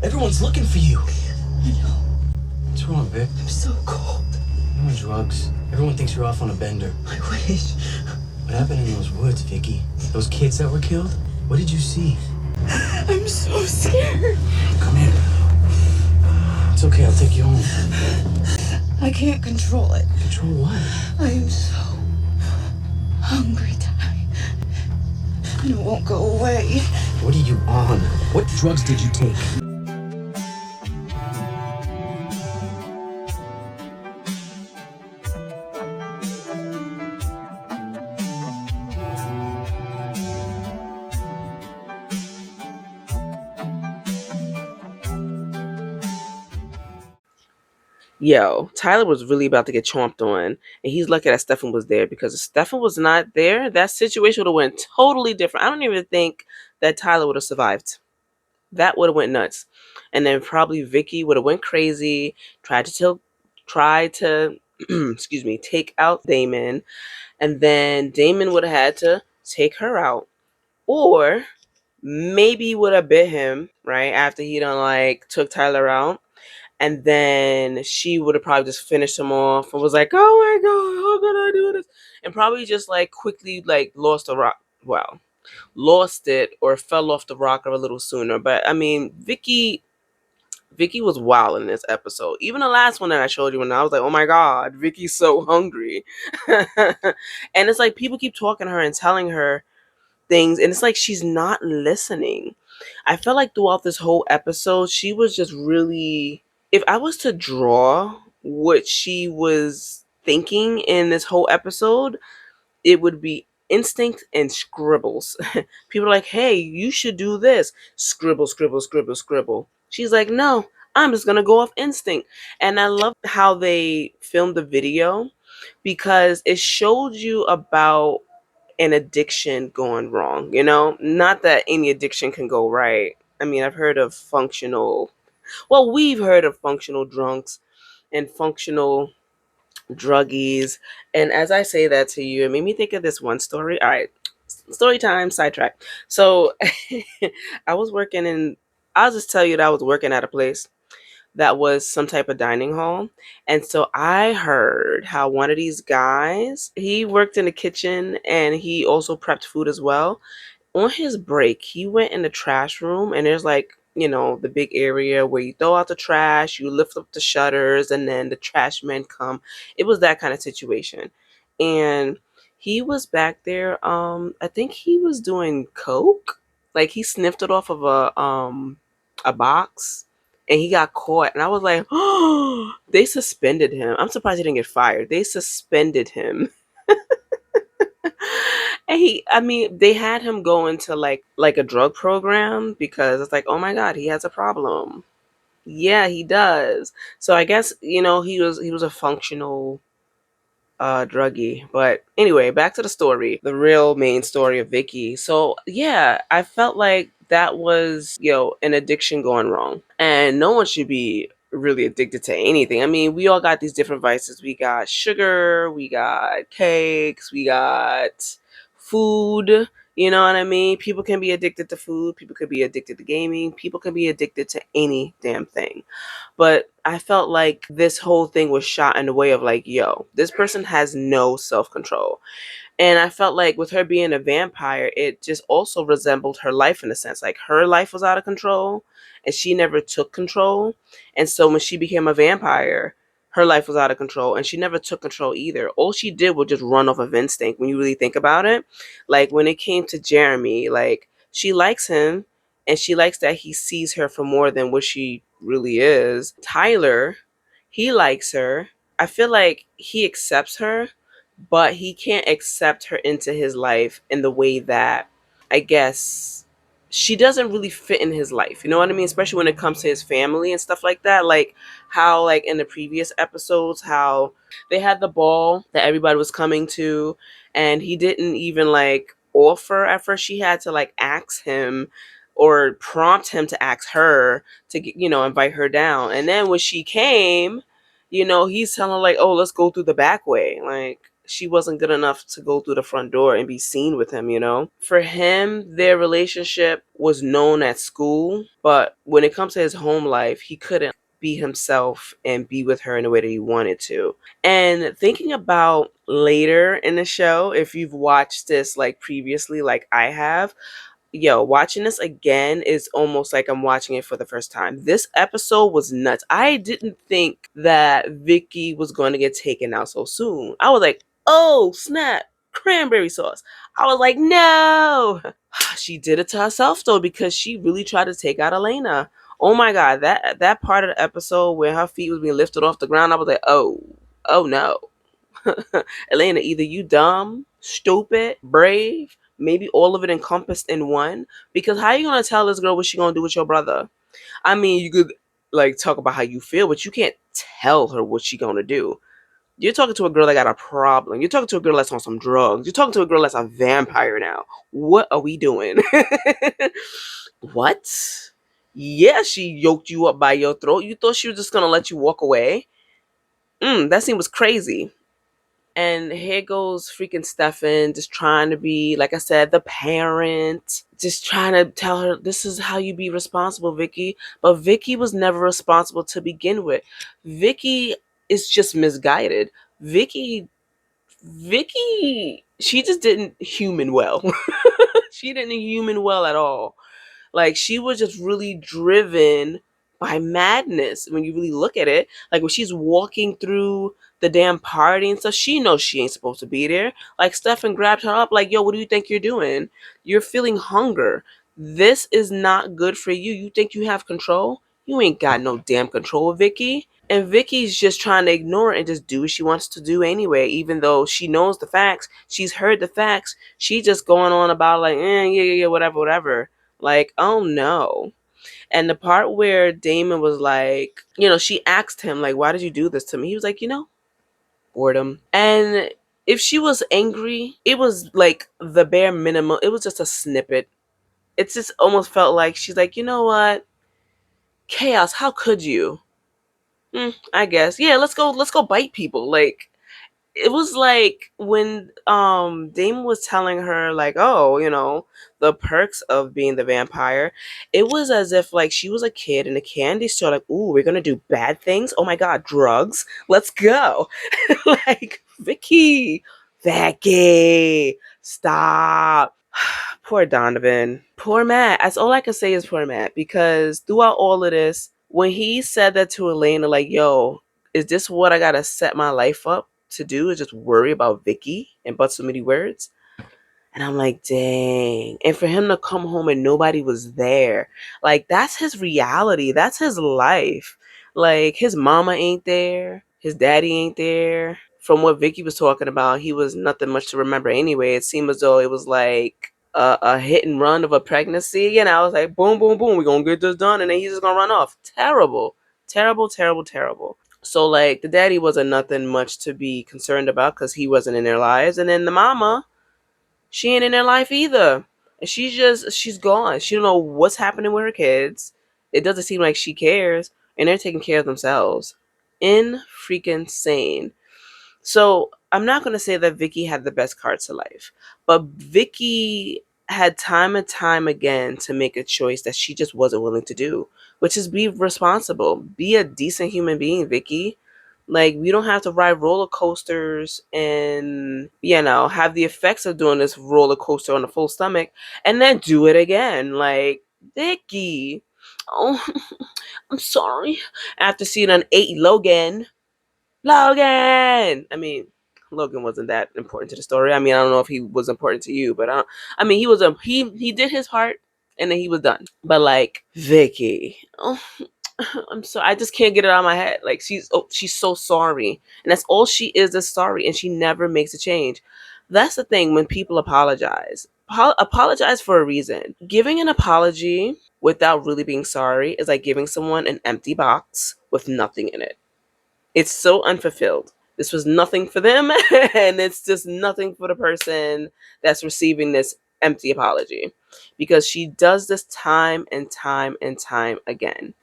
Everyone's looking for you. I know. What's wrong, Vic? I'm so cold. You're on drugs. Everyone thinks you're off on a bender. I wish. What happened in those woods, Vicky? Those kids that were killed? What did you see? I'm so scared. Come here. It's okay, I'll take you home. I can't control it. Control what? I am so hungry, Ty. And it won't go away. What are you on? What drugs did you take? Yo, Tyler was really about to get chomped on, and he's lucky that Stefan was there, because if Stefan was not there, that situation would have went totally different. I don't even think that Tyler would have survived. That would have went nuts, and then probably Vicky would have went crazy, tried to excuse me, take out Damon, and then Damon would have had to take her out, or maybe would have bit him right after he done like took Tyler out. And then she would have probably just finished him off and was like, "Oh my god, how could I do this?" And probably just like quickly like lost the rock. Well, lost it or fell off the rocker a little sooner. But I mean, Vicky was wild in this episode. Even the last one that I showed you, and I was like, "Oh my god, Vicky's so hungry." And it's like people keep talking to her and telling her things, and it's like she's not listening. I felt like throughout this whole episode, she was just really. If I was to draw what she was thinking in this whole episode, it would be instinct and scribbles. People are like, "Hey, you should do this." Scribble, scribble, scribble, scribble. She's like, "No, I'm just gonna go off instinct." And I love how they filmed the video, because it showed you about an addiction going wrong, Not that any addiction can go right. I mean, we've heard of functional drunks and functional druggies. And as I say that to you, it made me think of this one story. All right, story time, sidetrack. So I'll just tell you that I was working at a place that was some type of dining hall. And so I heard how one of these guys, he worked in the kitchen and he also prepped food as well. On his break, he went in the trash room, and there's like, the big area where you throw out the trash, you lift up the shutters, and then the trash men come. It was that kind of situation. And he was back there, I think he was doing coke. Like he sniffed it off of a box, and he got caught. And I was like, "Oh, they suspended him." I'm surprised he didn't get fired. They suspended him. And I mean, they had him go into like a drug program, because it's like, "Oh my god, he has a problem." Yeah, he does. So I guess, he was a functional druggie. But anyway, back to the story, the real main story of Vicky. So yeah, I felt like that was, an addiction gone wrong. And no one should be really addicted to anything. I mean, we all got these different vices. We got sugar, we got cakes, we got food. You know what I mean? People can be addicted to food, people could be addicted to gaming, people can be addicted to any damn thing. But I felt like this whole thing was shot in a way of like, yo, this person has no self control. And I felt like with her being a vampire, it just also resembled her life in a sense. Like her life was out of control and she never took control. And so when she became a vampire, her life was out of control and she never took control either. All she did was just run off of instinct when you really think about it. Like when it came to Jeremy, like she likes him and she likes that he sees her for more than what she really is. Tyler, he likes her. I feel like he accepts her, but he can't accept her into his life in the way that, I guess, she doesn't really fit in his life. You know what I mean? Especially when it comes to his family and stuff like that. Like how, like in the previous episodes, how they had the ball that everybody was coming to, and he didn't even like offer at first. She had to like ask him or prompt him to ask her to invite her down. And then when she came, he's telling her like, "Oh, let's go through the back way." Like, she wasn't good enough to go through the front door and be seen with him, you know? For him, their relationship was known at school, but when it comes to his home life, he couldn't be himself and be with her in the way that he wanted to. And thinking about later in the show, if you've watched this like previously, like I have, yo, watching this again is almost like I'm watching it for the first time. This episode was nuts. I didn't think that Vicky was going to get taken out so soon. I was like, oh, snap, cranberry sauce. I was like, no. She did it to herself though, because she really tried to take out Elena. Oh my god, that part of the episode where her feet was being lifted off the ground, I was like, oh no. Elena, either you dumb, stupid, brave, maybe all of it encompassed in one. Because how you gonna tell this girl what she gonna do with your brother? I mean, you could like talk about how you feel, but you can't tell her what she gonna do. You're talking to a girl that got a problem. You're talking to a girl that's on some drugs. You're talking to a girl that's a vampire now. What are we doing? What? Yeah, she yoked you up by your throat. You thought she was just gonna let you walk away? That scene was crazy. And here goes freaking Stefan, just trying to be, like I said, the parent, just trying to tell her this is how you be responsible, Vicky. But Vicky was never responsible to begin with. Vicky is just misguided. Vicky, she just didn't human well. She didn't human well at all. Like, she was just really driven by madness when you really look at it. Like, when she's walking through the damn party and stuff, she knows she ain't supposed to be there. Like, Stefan grabbed her up, like, yo, what do you think you're doing? You're feeling hunger. This is not good for you. You think you have control? You ain't got no damn control, Vicky. And Vicky's just trying to ignore it and just do what she wants to do anyway, even though she knows the facts. She's heard the facts. She's just going on about, like, yeah, whatever. Like, oh no. And the part where Damon was like, she asked him, like, why did you do this to me? He was like, boredom. And if she was angry, it was like the bare minimum. It was just a snippet. It just almost felt like she's like, you know what? Chaos, how could you? I guess. Yeah, let's go bite people. Like, it was like when Damon was telling her, like, oh, the perks of being the vampire. It was as if like she was a kid in a candy store, like, ooh, we're gonna do bad things. Oh my god, drugs, let's go. Like, Vicky, stop. Poor Donovan, poor Matt. That's all I can say is poor Matt, because throughout all of this, when he said that to Elena, like, yo, is this what I gotta set my life up to do, is just worry about Vicky and but so many words? And I'm like, dang. And for him to come home and nobody was there, like, that's his reality. That's his life. Like, his mama ain't there. His daddy ain't there. From what Vicky was talking about, he was nothing much to remember anyway. It seemed as though it was like a hit and run of a pregnancy. And I was like, boom, boom, boom, we're going to get this done. And then he's just going to run off. Terrible. Terrible, terrible, terrible. So, like, the daddy wasn't nothing much to be concerned about because he wasn't in their lives. And then the mama, she ain't in their life either. And she's gone. She don't know what's happening with her kids. It doesn't seem like she cares. And they're taking care of themselves. In freaking sane. So I'm not going to say that Vicky had the best card to life. But Vicky had time and time again to make a choice that she just wasn't willing to do, which is be responsible. Be a decent human being, Vicky. Like, we don't have to ride roller coasters and, have the effects of doing this roller coaster on a full stomach and then do it again. Like, Vicky, oh, I'm sorry. After seeing an 8 Logan. I mean, Logan wasn't that important to the story. I mean, I don't know if he was important to you, but he was he did his part and then he was done. But like, Vicky, oh, I'm sorry. I just can't get it out of my head. Like, she's so sorry. And that's all she is sorry. And she never makes a change. That's the thing when people apologize. Apologize for a reason. Giving an apology without really being sorry is like giving someone an empty box with nothing in it. It's so unfulfilled. This was nothing for them. And it's just nothing for the person that's receiving this empty apology. Because she does this time and time and time again.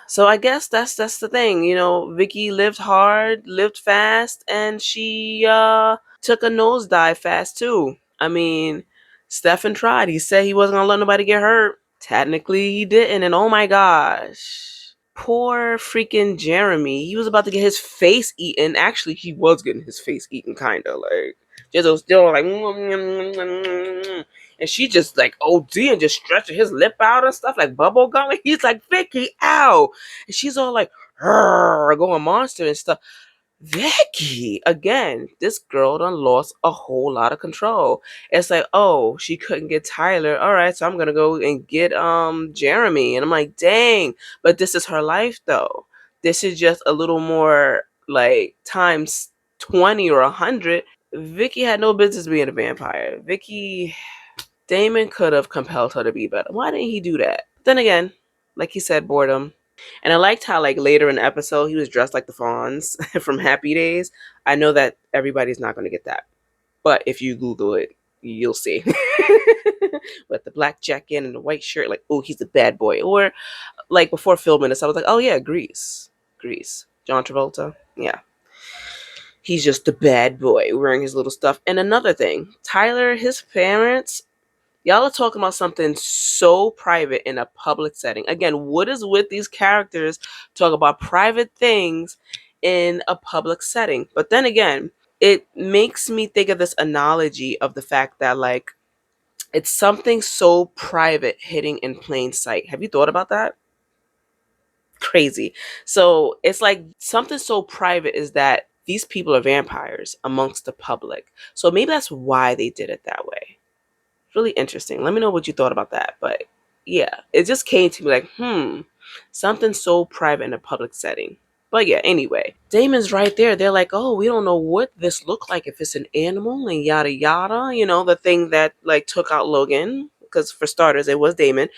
So I guess that's the thing, you know. Vicky lived hard, lived fast, and she took a nosedive fast too. I mean, Stefan tried. He said he wasn't gonna let nobody get hurt. Technically, he didn't, and oh my gosh, poor freaking Jeremy. He was about to get his face eaten. Actually, he was getting his face eaten, kind of like just still like, and she just like OD and just stretching his lip out and stuff like bubble gum. And he's like, Vicky, ow! And she's all like, going monster and stuff. Vicky, again, this girl done lost a whole lot of control. It's like, oh, she couldn't get Tyler. All right, so I'm gonna go and get Jeremy. And I'm like, dang, but this is her life though. This is just a little more like times 20 or 100. Vicky had no business being a vampire. Vicky, Damon could have compelled her to be better. Why didn't he do that? Then again, like he said, boredom. And I liked how like later in the episode he was dressed like the Fonz from Happy Days. I know that everybody's not going to get that, but if you Google it, you'll see. With the black jacket and the white shirt, like, oh, he's the bad boy. Or like before filming this, I was like, oh yeah, Grease, John Travolta, yeah. He's just the bad boy wearing his little stuff. And another thing, Tyler, his parents, y'all are talking about something so private in a public setting. Again, what is with these characters talk about private things in a public setting? But then again, it makes me think of this analogy of the fact that like it's something so private hitting in plain sight. Have you thought about that? Crazy. So it's like something so private is that these people are vampires amongst the public. So maybe that's why they did it that way. Really interesting. Let me know what you thought about that. But yeah, it just came to me like, something so private in a public setting. But yeah, anyway, Damon's right there. They're like, oh, we don't know what this looked like, if it's an animal and yada yada. You know, the thing that like took out Logan. Because for starters, it was Damon.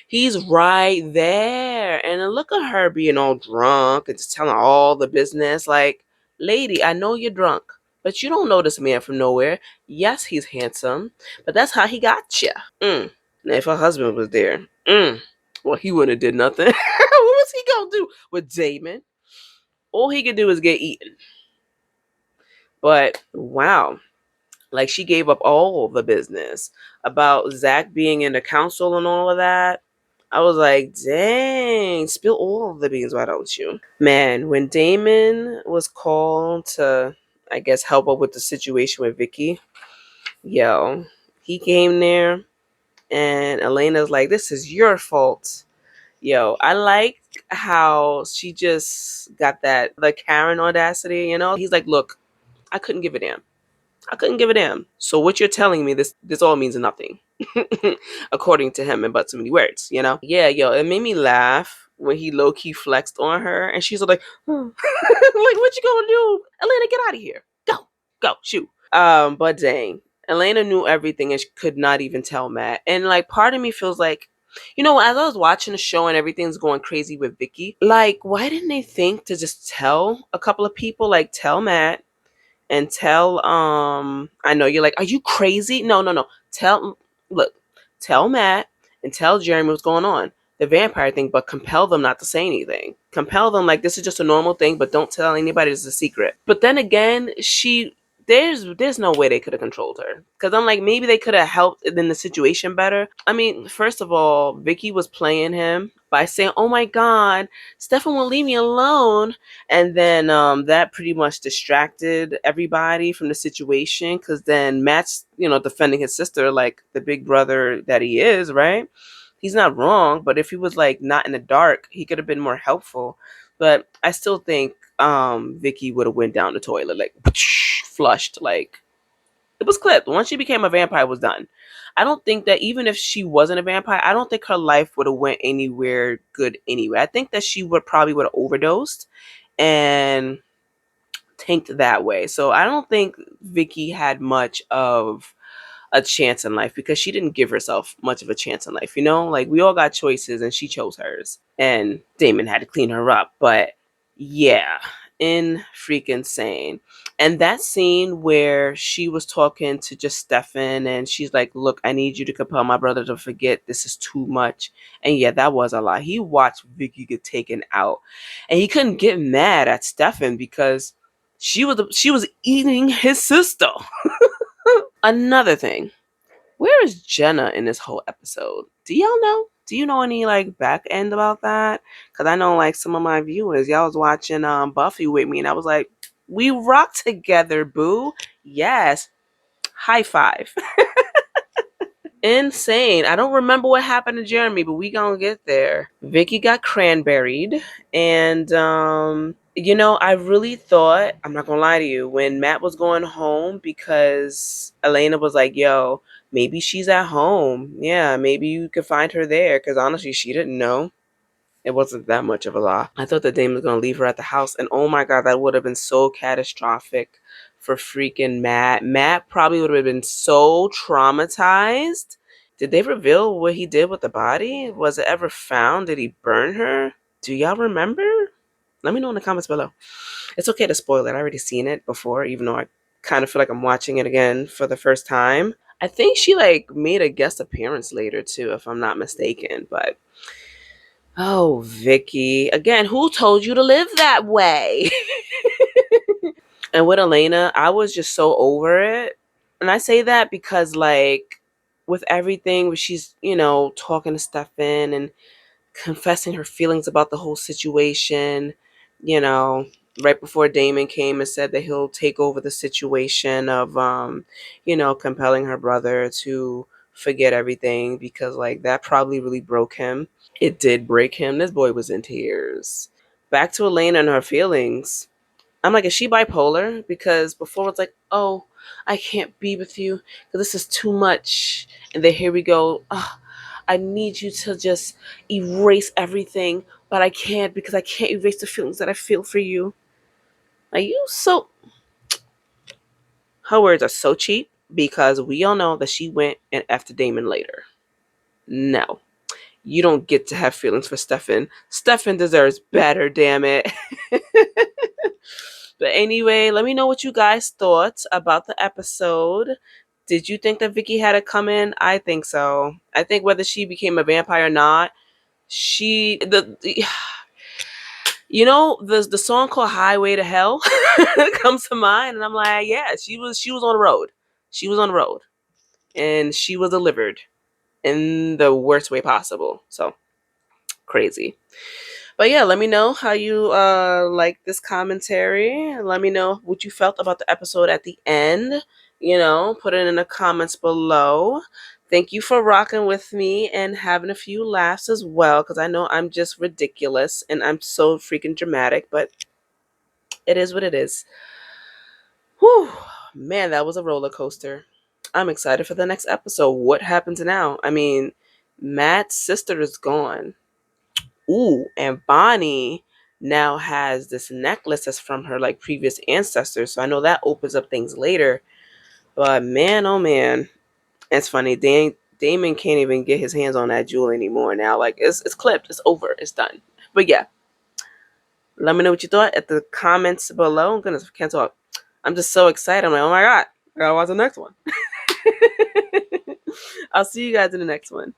He's right there. And then look at her being all drunk and just telling all the business. Like, lady, I know you're drunk, but you don't know this man from nowhere. Yes, he's handsome, but that's how he got you. Now, if her husband was there, well, he wouldn't have did nothing. What was he gonna do with Damon? All he could do is get eaten. But wow, like she gave up all the business about Zach being in the council and all of that. I was like, dang, spill all of the beans, why don't you? Man, when Damon was called to, I guess, help up with the situation with Vicky, yo, he came there and Elena's like, this is your fault. Yo, I like how she just got that, the Karen audacity, you know? He's like, look, I couldn't give a damn. I couldn't give a damn. So what you're telling me, this all means nothing. According to him in but so many words, you know? Yeah, yo, it made me laugh when he low-key flexed on her and she's like, like, what you gonna do? Elena, get out of here. Go, shoot. But dang. Elena knew everything and she could not even tell Matt. And like part of me feels like, you know, as I was watching the show and everything's going crazy with Vicky, like, why didn't they think to just tell a couple of people, like tell Matt and tell I know you're like, are you crazy? No. Look, tell Matt and tell Jeremy what's going on. The vampire thing, but compel them not to say anything. Compel them like this is just a normal thing, but don't tell anybody it's a secret. But then again, there's no way they could have controlled her. Because I'm like, maybe they could have helped in the situation better. I mean, first of all, Vicky was playing him by saying, oh my God, Stefan won't leave me alone. And then that pretty much distracted everybody from the situation. Because then Matt's, you know, defending his sister like the big brother that he is, right? He's not wrong. But if he was like not in the dark, he could have been more helpful. But I still think Vicky would have went down the toilet, like flushed, like it was clipped. Once she became a vampire, it was done. I don't think that even if she wasn't a vampire, I don't think her life would have went anywhere good anyway. I think that she would have overdosed and tanked that way. So I don't think Vicky had much of a chance in life because she didn't give herself much of a chance in life, you know? Like we all got choices and she chose hers. And Damon had to clean her up. But yeah, in freaking sane. And that scene where she was talking to just Stefan and she's like, look, I need you to compel my brother to forget. This is too much. And yeah, that was a lot. He watched Vicky get taken out. And he couldn't get mad at Stefan because she was eating his sister. Another thing. Where is Jenna in this whole episode? Do y'all know? Do you know any like back end about that? Because I know like some of my viewers, y'all was watching Buffy with me, and I was like, we rock together, boo. Yes, high five. Insane. I don't remember what happened to Jeremy, but we gonna get there. Vicky got cranberried, and I really thought, I'm not gonna lie to you, when Matt was going home, because Elena was like, yo, maybe she's at home. Yeah, maybe you could find her there, because honestly, she didn't know. It wasn't that much of a lie. I thought that Dame was gonna leave her at the house, and oh my god, that would have been so catastrophic for freaking Matt. Matt probably would have been so traumatized. Did they reveal what he did with the body? Was it ever found? Did he burn her? Do y'all remember? Let me know in the comments below. It's okay to spoil it. I already seen it before, even though I kind of feel like I'm watching it again for the first time. I think she like made a guest appearance later too, if I'm not mistaken. But oh, Vicky. Again, who told you to live that way? And with Elena, I was just so over it. And I say that because like with everything, she's, talking to Stefan and confessing her feelings about the whole situation, you know, right before Damon came and said that he'll take over the situation of, compelling her brother to forget everything, because like that probably really broke him. It did break him. This boy was in tears. Back to Elena and her feelings. I'm like, is she bipolar? Because before it's like, oh, I can't be with you because this is too much. And then here we go. Oh, I need you to just erase everything, but I can't because I can't erase the feelings that I feel for you. Are you so... Her words are so cheap because we all know that she went and after Damon later. No. You don't get to have feelings for Stefan. Stefan deserves better, damn it. But anyway, let me know what you guys thought about the episode. Did you think that Vicky had it coming? I think so. I think whether she became a vampire or not, the song called Highway to Hell comes to mind, and I'm like, yeah, she was on the road. She was on the road. And she was delivered in the worst way possible. So crazy. But yeah, let me know how you like this commentary. Let me know what you felt about the episode at the end. Put it in the comments below. Thank you for rocking with me and having a few laughs as well, because I know I'm just ridiculous and I'm so freaking dramatic, but it is what it is. Whew, man, that was a roller coaster. I'm excited for the next episode. What happens now? I mean, Matt's sister is gone. Ooh, and Bonnie now has this necklace that's from her like previous ancestors. So I know that opens up things later. But man, oh man, it's funny. Damon can't even get his hands on that jewel anymore now. Like it's clipped, it's over, it's done. But yeah, let me know what you thought at the comments below. I'm gonna can't talk. I'm just so excited. I'm like, oh my god, I gotta watch the next one. I'll see you guys in the next one.